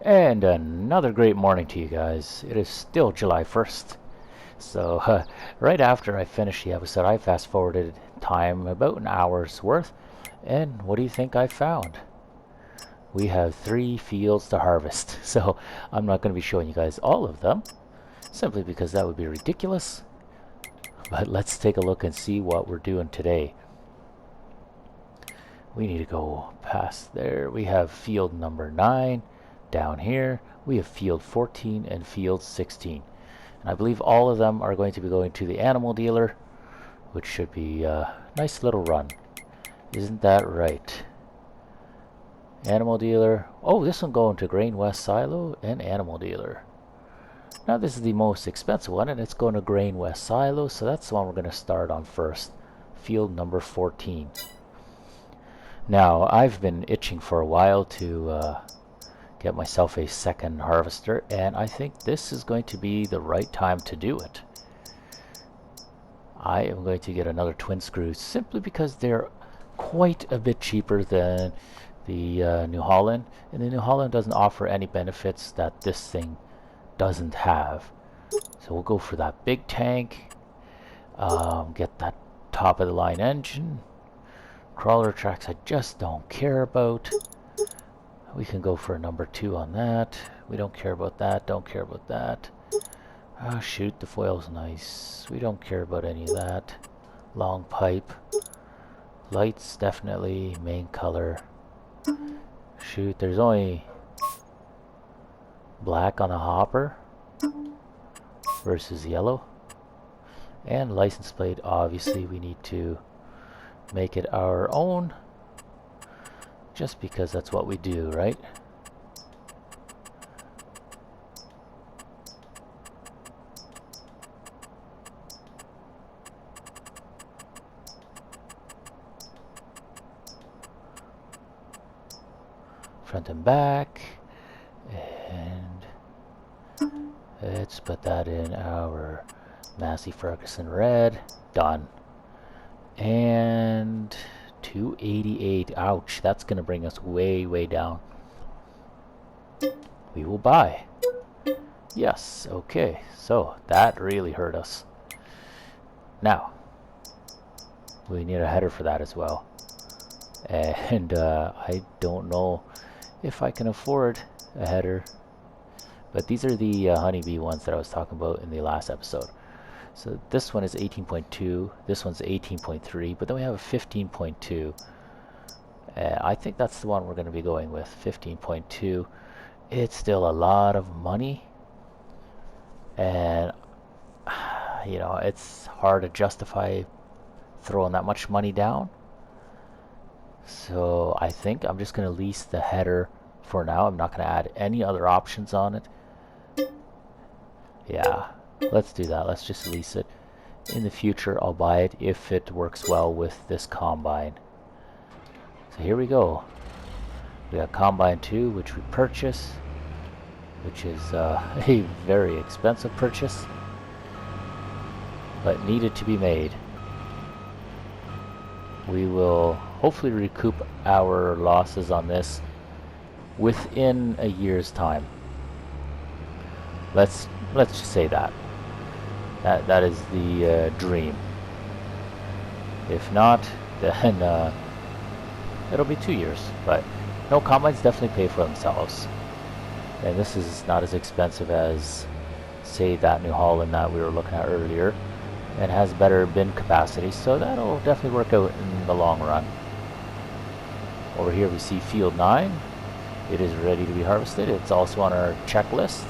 And another great morning to you guys. It is still July 1st. So, right after I finished the episode, I fast forwarded time about an hour's worth. And what do you think I found? We have 3 fields to harvest. So, I'm not going to be showing you guys all of them, simply because that would be ridiculous. But let's take a look and see what we're doing today. We need to go past there. We have field number 9. Down here, we have field 14 and field 16. And I believe all of them are going to be going to the animal dealer, which should be a nice little run. Isn't that right? Animal dealer. Oh, this one going to Grain West Silo and animal dealer. Now this is the most expensive one, and it's going to Grain West Silo, so that's the one we're going to start on first. Field number 14. Now, I've been itching for a while to get myself a second harvester, and I think this is going to be the right time to do it. I am going to get another twin screw simply because they're quite a bit cheaper than the New Holland, and the New Holland doesn't offer any benefits that this thing doesn't have. So we'll go for that big tank, get that top of the line engine. Crawler tracks I just don't care about. We can go for a number 2 on that. We don't care about that, don't care about that. Oh shoot, the foil's nice. We don't care about any of that. Long pipe. Lights, definitely. Main color. Shoot, there's only black on the hopper versus yellow. And license plate, obviously we need to make it our own. Just because that's what we do, right? Front and back. And let's put that in our Massey Ferguson red. Done. And 288. Ouch, that's gonna bring us way down. We will buy. Yes, okay, so that really hurt us. Now we need a header for that as well, and I don't know if I can afford a header, but these are the honeybee ones that I was talking about in the last episode. So this one is 18.2, this one's 18.3, but then we have a 15.2. I think that's the one we're going to be going with, 15.2. It's still a lot of money, and you know, it's hard to justify throwing that much money down. So I think I'm just going to lease the header for now. I'm not going to add any other options on it. Yeah. Let's do that. Let's just lease it. In the future, I'll buy it if it works well with this combine. So here we go. We got combine 2, which we purchase, which is a very expensive purchase, but needed to be made. We will hopefully recoup our losses on this within a year's time. Let's just say that. That is the dream. If not, then it'll be 2 years. But no, combines definitely pay for themselves. And this is not as expensive as, say, that New Holland that we were looking at earlier, and has better bin capacity. So that'll definitely work out in the long run. Over here we see field 9. It is ready to be harvested. It's also on our checklist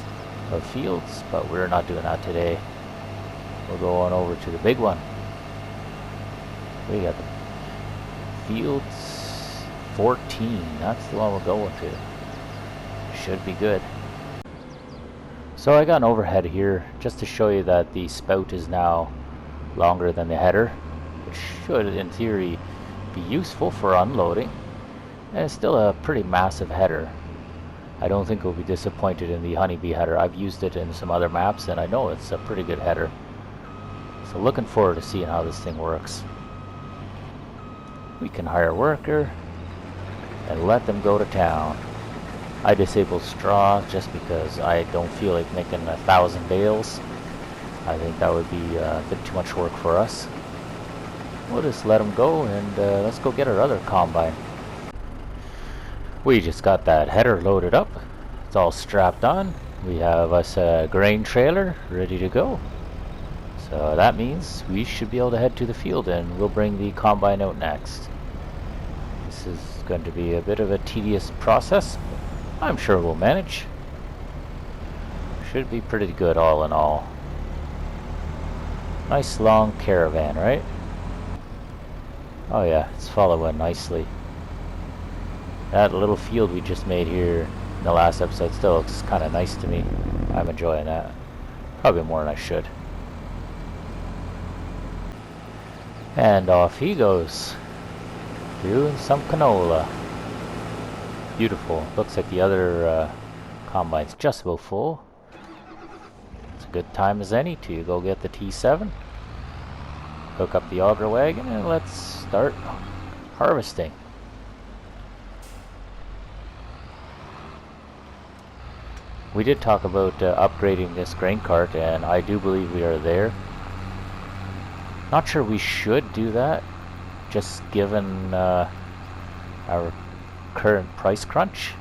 of fields, but we're not doing that today. We're going over to the big one. We got the fields 14. That's the one we're going to. Should be good. So I got an overhead here just to show you that the spout is now longer than the header, which should in theory be useful for unloading. And it's still a pretty massive header. I don't think we'll be disappointed in the honeybee header. I've used it in some other maps and I know it's a pretty good header. So looking forward to seeing how this thing works. We can hire a worker and let them go to town. I disabled straw just because I don't feel like making 1,000 bales. I think that would be a bit too much work for us. We'll just let them go and let's go get our other combine. We just got that header loaded up. It's all strapped on. We have us a grain trailer ready to go. So that means we should be able to head to the field and we'll bring the combine out next. This is going to be a bit of a tedious process. I'm sure we'll manage. Should be pretty good all in all. Nice long caravan, right? Oh yeah, it's following nicely. That little field we just made here in the last episode still looks kind of nice to me. I'm enjoying that. Probably more than I should. And off he goes. Doing some canola. Beautiful. Looks like the other combine's just about full. It's a good time as any to go get the T7. Hook up the auger wagon and let's start harvesting. We did talk about upgrading this grain cart, and I do believe we are there. Not sure we should do that, just given our current price crunch.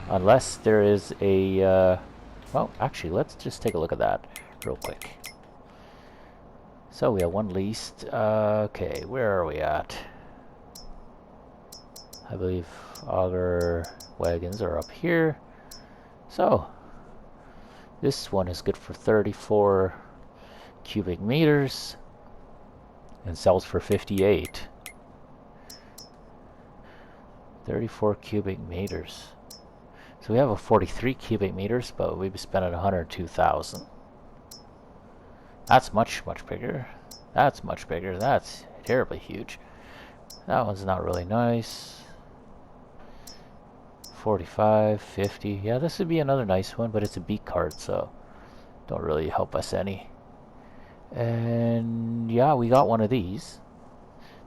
Unless there is a... well, actually, let's just take a look at that real quick. So we have one leased. Okay, where are we at? I believe auger wagons are up here. So, this one is good for 34 cubic meters and sells for 58. 34 cubic meters. So we have a 43 cubic meters, but we've spent 102,000. That's much bigger. That's much bigger. That's terribly huge. That one's not really nice. 45, 50. Yeah, this would be another nice one, but it's a beak cart, so don't really help us any. And yeah, we got one of these.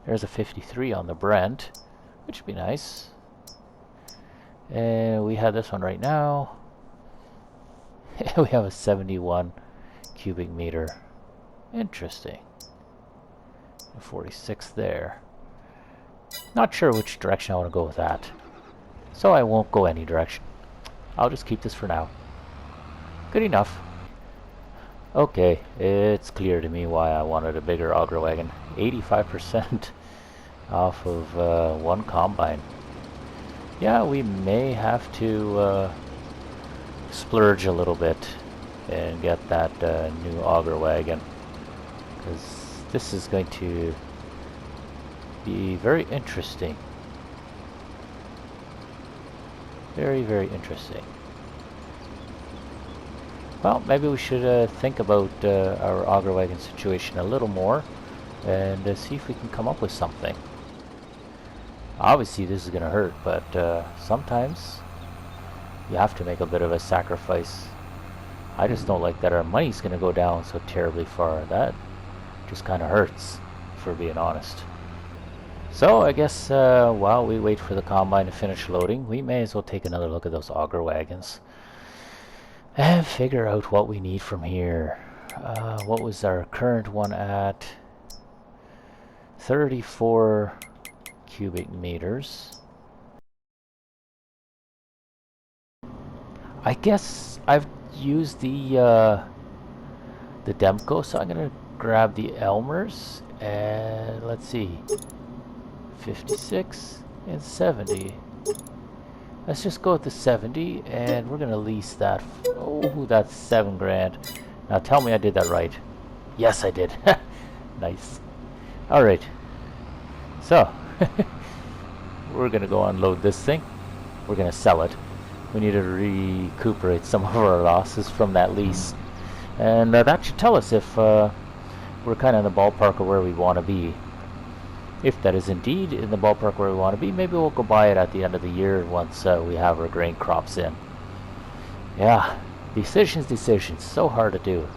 There's a 53 on the Brent, which would be nice. And we have this one right now. We have a 71 cubic meter. Interesting. A 46 there. Not sure which direction I want to go with that. So I won't go any direction. I'll just keep this for now. Good enough. Okay, it's clear to me why I wanted a bigger auger wagon. 85% off of one combine. Yeah, we may have to splurge a little bit and get that new auger wagon, because this is going to be very interesting. Very interesting. Well, maybe we should think about our auger wagon situation a little more and see if we can come up with something. Obviously this is going to hurt, but sometimes you have to make a bit of a sacrifice. I just don't like that our money's going to go down so terribly far. That just kind of hurts, for being honest. So I guess while we wait for the combine to finish loading, we may as well take another look at those auger wagons and figure out what we need from here. What was our current one at? 34 cubic meters. I guess I've used the Demco, so I'm gonna grab the Elmers and let's see. 56 and 70. Let's just go with the 70 and we're gonna lease that. Oh, that's $7 grand. Now tell me I did that right. Yes, I did. Nice. Alright. So, we're gonna go unload this thing. We're gonna sell it. We need to recuperate some of our losses from that lease. And that should tell us if we're kind of in the ballpark of where we want to be. If that is indeed in the ballpark where we want to be, maybe we'll go buy it at the end of the year once we have our grain crops in. Yeah, decisions, so hard to do.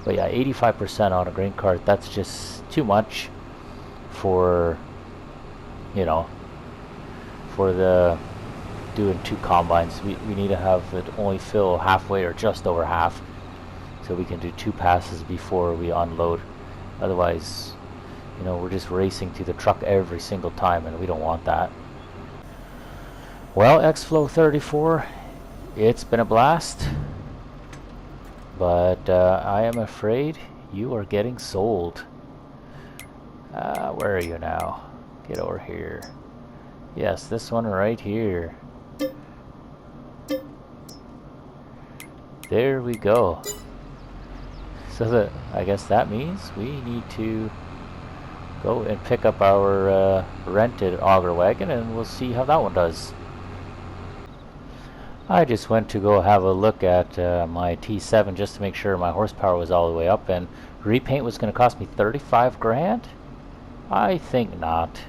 But yeah, 85% on a grain cart, that's just too much for, you know, for the doing 2 combines. We need to have it only fill halfway or just over half, so we can do 2 passes before we unload. Otherwise, you know, we're just racing to the truck every single time, and we don't want that. Well, Xflow 34, it's been a blast, but I am afraid you are getting sold. Where are you now? Get over here. Yes, this one right here. There we go. So I guess that means we need to go and pick up our rented auger wagon, and we'll see how that one does. I just went to go have a look at my T7 just to make sure my horsepower was all the way up, and repaint was going to cost me 35 grand? I think not.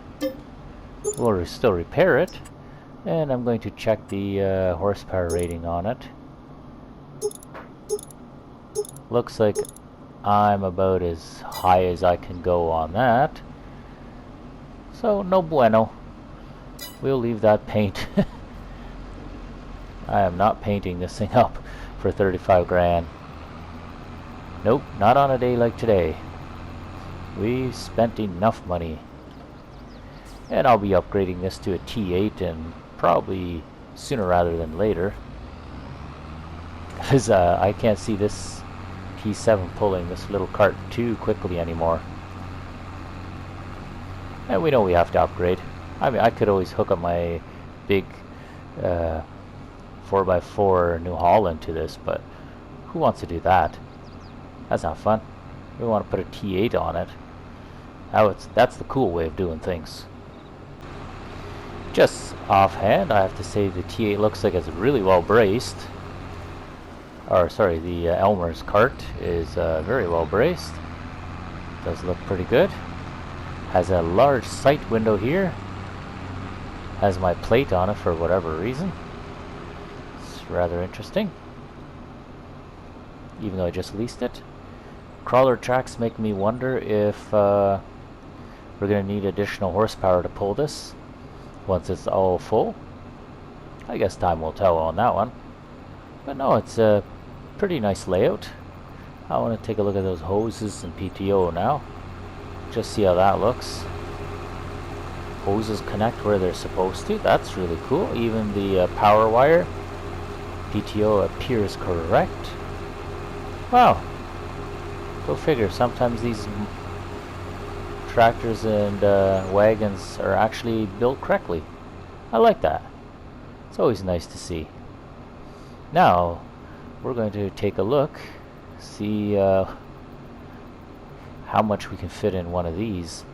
We'll still repair it, and I'm going to check the horsepower rating on it. Looks like I'm about as high as I can go on that. So no bueno. We'll leave that paint. I am not painting this thing up for 35 grand. Nope, not on a day like today. We spent enough money. And I'll be upgrading this to a T8, and probably sooner rather than later. Because I can't see this T7 pulling this little cart too quickly anymore. And we know we have to upgrade. I mean, I could always hook up my big 4x4 New Holland to this, but who wants to do that? That's not fun. We want to put a T8 on it. That's the cool way of doing things. Just offhand, I have to say the T8 looks like it's really well braced. Or sorry, the Elmer's cart is very well braced. Does look pretty good. Has a large sight window here. Has my plate on it for whatever reason. It's rather interesting. Even though I just leased it. Crawler tracks make me wonder if we're going to need additional horsepower to pull this once it's all full. I guess time will tell on that one. But no, it's a pretty nice layout. I want to take a look at those hoses and PTO now. Just see how that looks. Hoses connect where they're supposed to. That's really cool. Even the power wire PTO appears correct. Wow. Go figure. Sometimes these tractors and wagons are actually built correctly. I like that. It's always nice to see. Now we're going to take a look, see how much we can fit in one of these,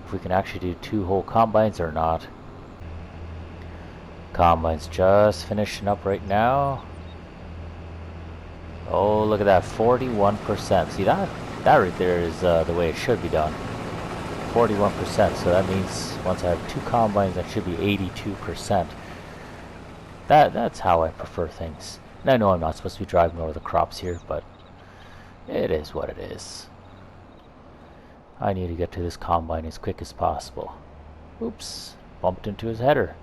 if we can actually do 2 whole combines or not. Combines just finishing up right now. Oh, look at that, 41%. See that right there is the way it should be done. 41%, so that means once I have 2 combines, that should be 82%. That's how I prefer things. And I know I'm not supposed to be driving over the crops here, but it is what it is. I need to get to this combine as quick as possible. Oops, bumped into his header.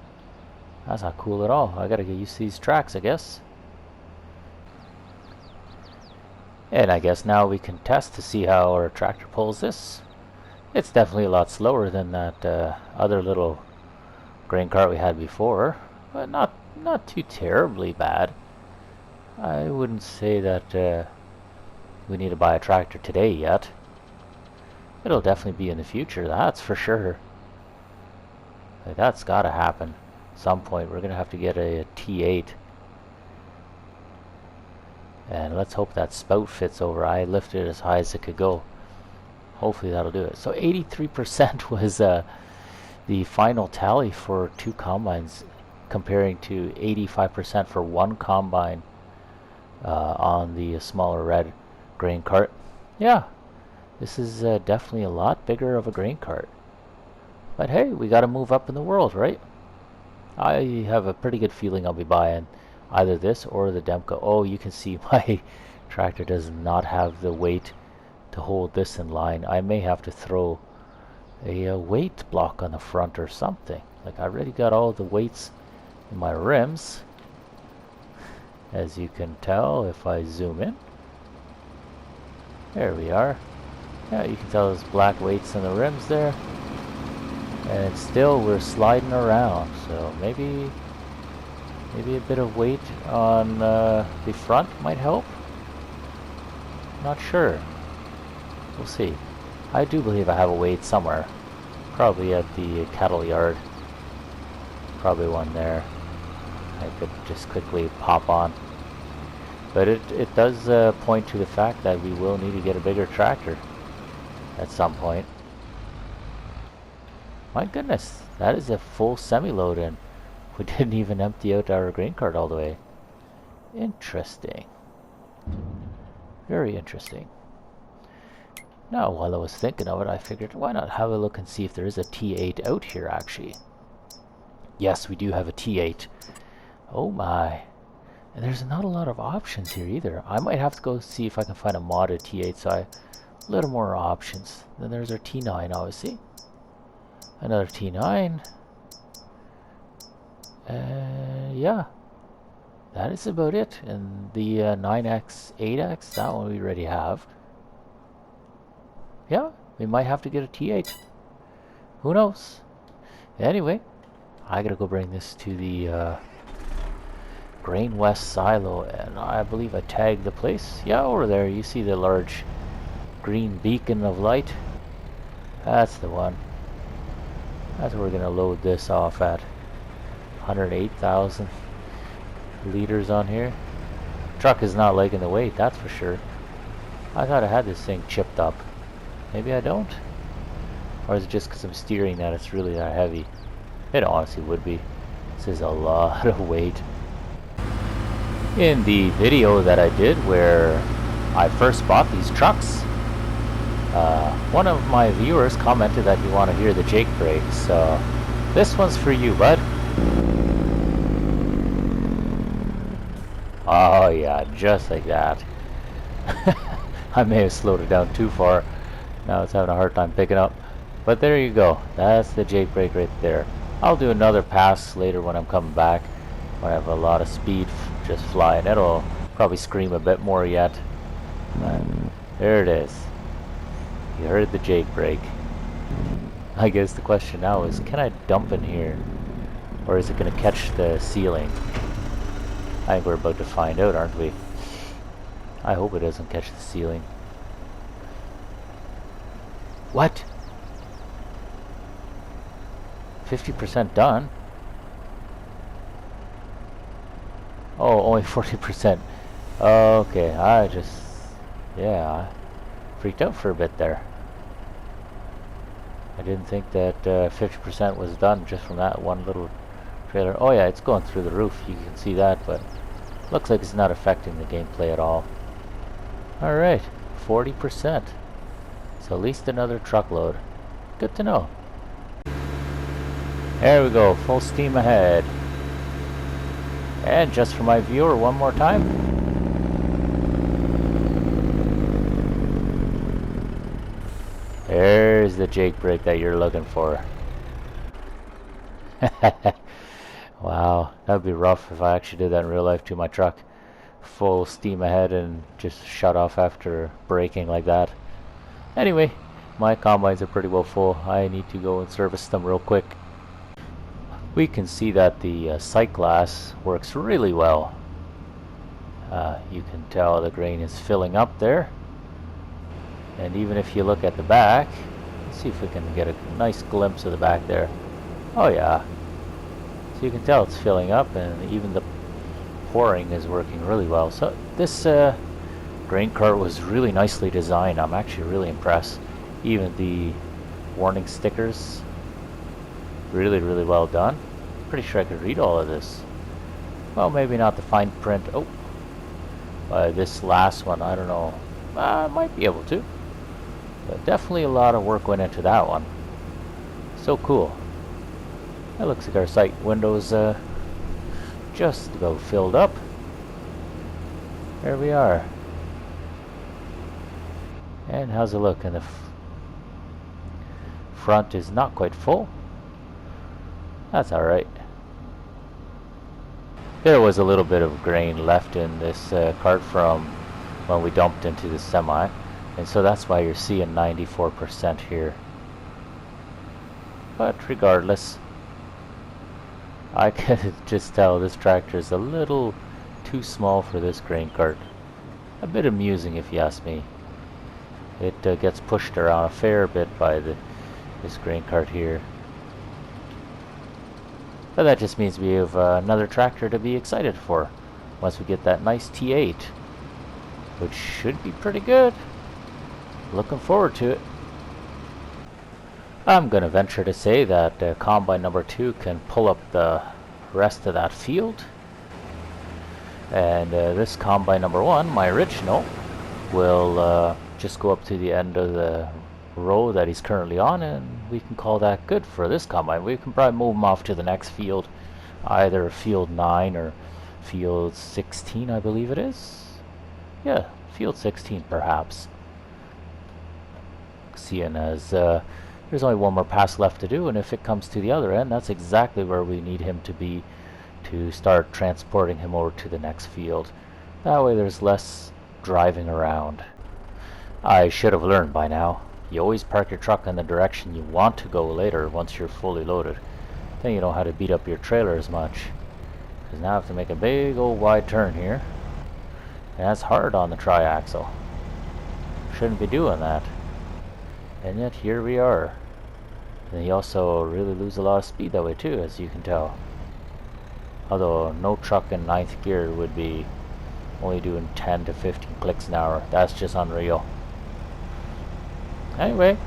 That's not cool at all. I gotta get used to these tracks, I guess. And I guess now we can test to see how our tractor pulls this. It's definitely a lot slower than that other little grain cart we had before, but not too terribly bad. I wouldn't say that we need to buy a tractor today yet. It'll definitely be in the future, that's for sure. Like, that's gotta happen. At some point we're gonna have to get a T8. And let's hope that spout fits over. I lifted it as high as it could go. Hopefully that'll do it. So 83% was the final tally for 2 combines, comparing to 85% for 1 combine on the smaller red grain cart. Yeah, this is definitely a lot bigger of a grain cart. But hey, we got to move up in the world, right? I have a pretty good feeling I'll be buying either this or the Demco. Oh, you can see my tractor does not have the weight to hold this in line. I may have to throw a weight block on the front or something. Like, I already got all the weights in my rims, as you can tell if I zoom in. There we are. Yeah, you can tell there's black weights on the rims there. And still we're sliding around, so maybe a bit of weight on the front might help. Not sure. We'll see. I do believe I have a weight somewhere. Probably at the cattle yard. Probably one there. I could just quickly pop on. But it does point to the fact that we will need to get a bigger tractor at some point. My goodness, that is a full semi-load and we didn't even empty out our grain cart all the way. Interesting. Very interesting. Now, while I was thinking of it, I figured, why not have a look and see if there is a T8 out here, actually. Yes, we do have a T8. Oh my. And there's not a lot of options here either. I might have to go see if I can find a modded T8, so I have a little more options. Then there's our T9, obviously. Another T9. Yeah. That is about it. And the 9X, 8X, that one we already have. Yeah, we might have to get a T8. Who knows? Anyway, I gotta go bring this to the Grain West silo, and I believe I tagged the place. Yeah, over there you see the large green beacon of light. That's the one. That's where we're gonna load this off at. 108,000 liters on here. Truck is not liking the weight, that's for sure. I thought I had this thing chipped up. Maybe I don't? Or is it just because I'm steering that it's really that heavy? It honestly would be. This is a lot of weight. In the video that I did where I first bought these trucks, one of my viewers commented that you want to hear the Jake brake, so this one's for you, bud. Oh yeah, just like that. I may have slowed it down too far. Now it's having a hard time picking up. But there you go. That's the Jake brake right there. I'll do another pass later when I'm coming back. When I have a lot of speed just flying. It'll probably scream a bit more yet. But there it is. You heard the Jake brake. I guess the question now is, can I dump in here? Or is it going to catch the ceiling? I think we're about to find out, aren't we? I hope it doesn't catch the ceiling. What? 50% done? Oh, only 40%. Okay, I freaked out for a bit there. I didn't think that 50% was done just from that one little trailer. Oh yeah, it's going through the roof, you can see that, but looks like it's not affecting the gameplay at all. Alright, 40%. So at least another truckload. Good to know. There we go, full steam ahead. And just for my viewer, one more time. There's the Jake brake that you're looking for. Wow, that would be rough if I actually did that in real life to my truck. Full steam ahead and just shut off after braking like that. Anyway, my combines are pretty well full. I need to go and service them real quick. We can see that the sight glass works really well. You can tell the grain is filling up there. And even if you look at the back, let's see if we can get a nice glimpse of the back there. Oh yeah. So you can tell it's filling up, and even the pouring is working really well. So this grain cart was really nicely designed. I'm actually really impressed. Even the warning stickers, really well done. Pretty sure I could read all of this. Well, maybe not the fine print. Oh, this last one, I don't know. I might be able to. But definitely a lot of work went into that one. So cool. That looks like our sight window's just about filled up. There we are. And how's it look? And the front is not quite full. That's alright. There was a little bit of grain left in this cart from when we dumped into the semi, and so that's why you're seeing 94% here. But regardless, I can just tell this tractor is a little too small for this grain cart. A bit amusing if you ask me. It gets pushed around a fair bit by this grain cart here. But that just means we have another tractor to be excited for once we get that nice T8, which should be pretty good. Looking forward to it. I'm going to venture to say that combine number 2 can pull up the rest of that field. And this combine number 1, my original, will just go up to the end of the row that he's currently on, and we can call that good for this combine. We can probably move him off to the next field, either field 9 or field 16, I believe it is. Yeah, field 16 perhaps. Seeing as there's only one more pass left to do, and if it comes to the other end, that's exactly where we need him to be to start transporting him over to the next field. That way there's less driving around. I should have learned by now. You always park your truck in the direction you want to go later once you're fully loaded. Then you don't have to beat up your trailer as much. Because now I have to make a big old wide turn here. And that's hard on the triaxle. Shouldn't be doing that. And yet here we are. And you also really lose a lot of speed that way too, as you can tell. Although no truck in 9th gear would be only doing 10 to 15 clicks an hour. That's just unreal. Anyway,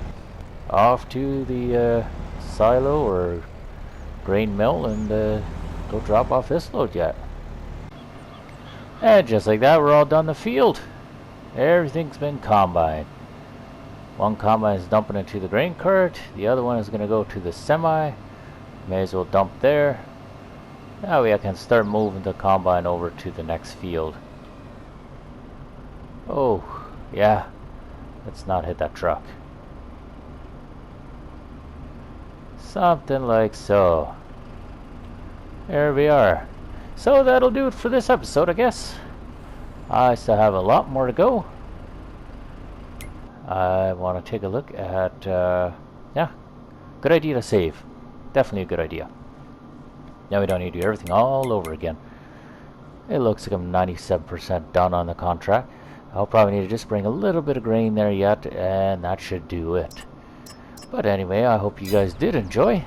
off to the silo or grain mill and go drop off this load yet. And just like that, we're all done the field. Everything's been combined. One combine is dumping into the grain cart. The other one is going to go to the semi. May as well dump there. Now we can start moving the combine over to the next field. Oh, yeah. Let's not hit that truck. Something like so. There we are. So that'll do it for this episode, I guess. I still have a lot more to go. I want to take a look at, yeah, good idea to save. Definitely a good idea. Now we don't need to do everything all over again. It looks like I'm 97% done on the contract. I'll probably need to just bring a little bit of grain there yet, and that should do it. But anyway, I hope you guys did enjoy.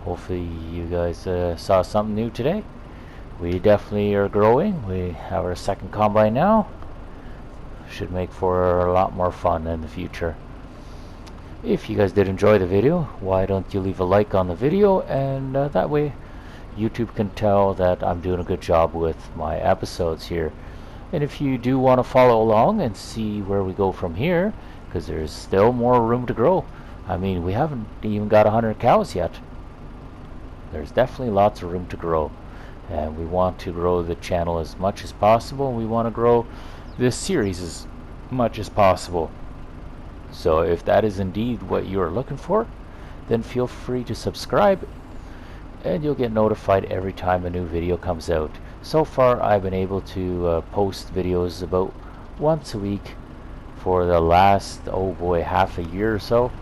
Hopefully you guys saw something new today. We definitely are growing. We have our second combine now. Should make for a lot more fun in the future. If you guys did enjoy the video, why don't you leave a like on the video, and that way YouTube can tell that I'm doing a good job with my episodes here. And if you do want to follow along and see where we go from here, because there's still more room to grow. I mean, we haven't even got 100 cows yet. There's definitely lots of room to grow, and we want to grow the channel as much as possible. We want to grow this series as much as possible. So if that is indeed what you are looking for, then feel free to subscribe, and you'll get notified every time a new video comes out. So far I've been able to post videos about once a week for the last, oh boy, half a year or so.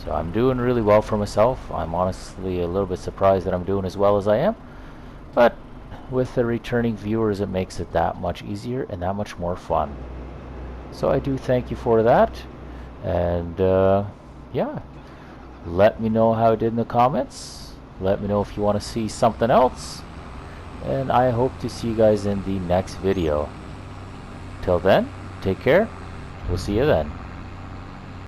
So I'm doing really well for myself. I'm honestly a little bit surprised that I'm doing as well as I am, but with the returning viewers, it makes it that much easier and that much more fun. So I do thank you for that, and yeah, let me know how it did in the comments. Let me know if you want to see something else, and I hope to see you guys in the next video. Till then, take care. We'll see you then.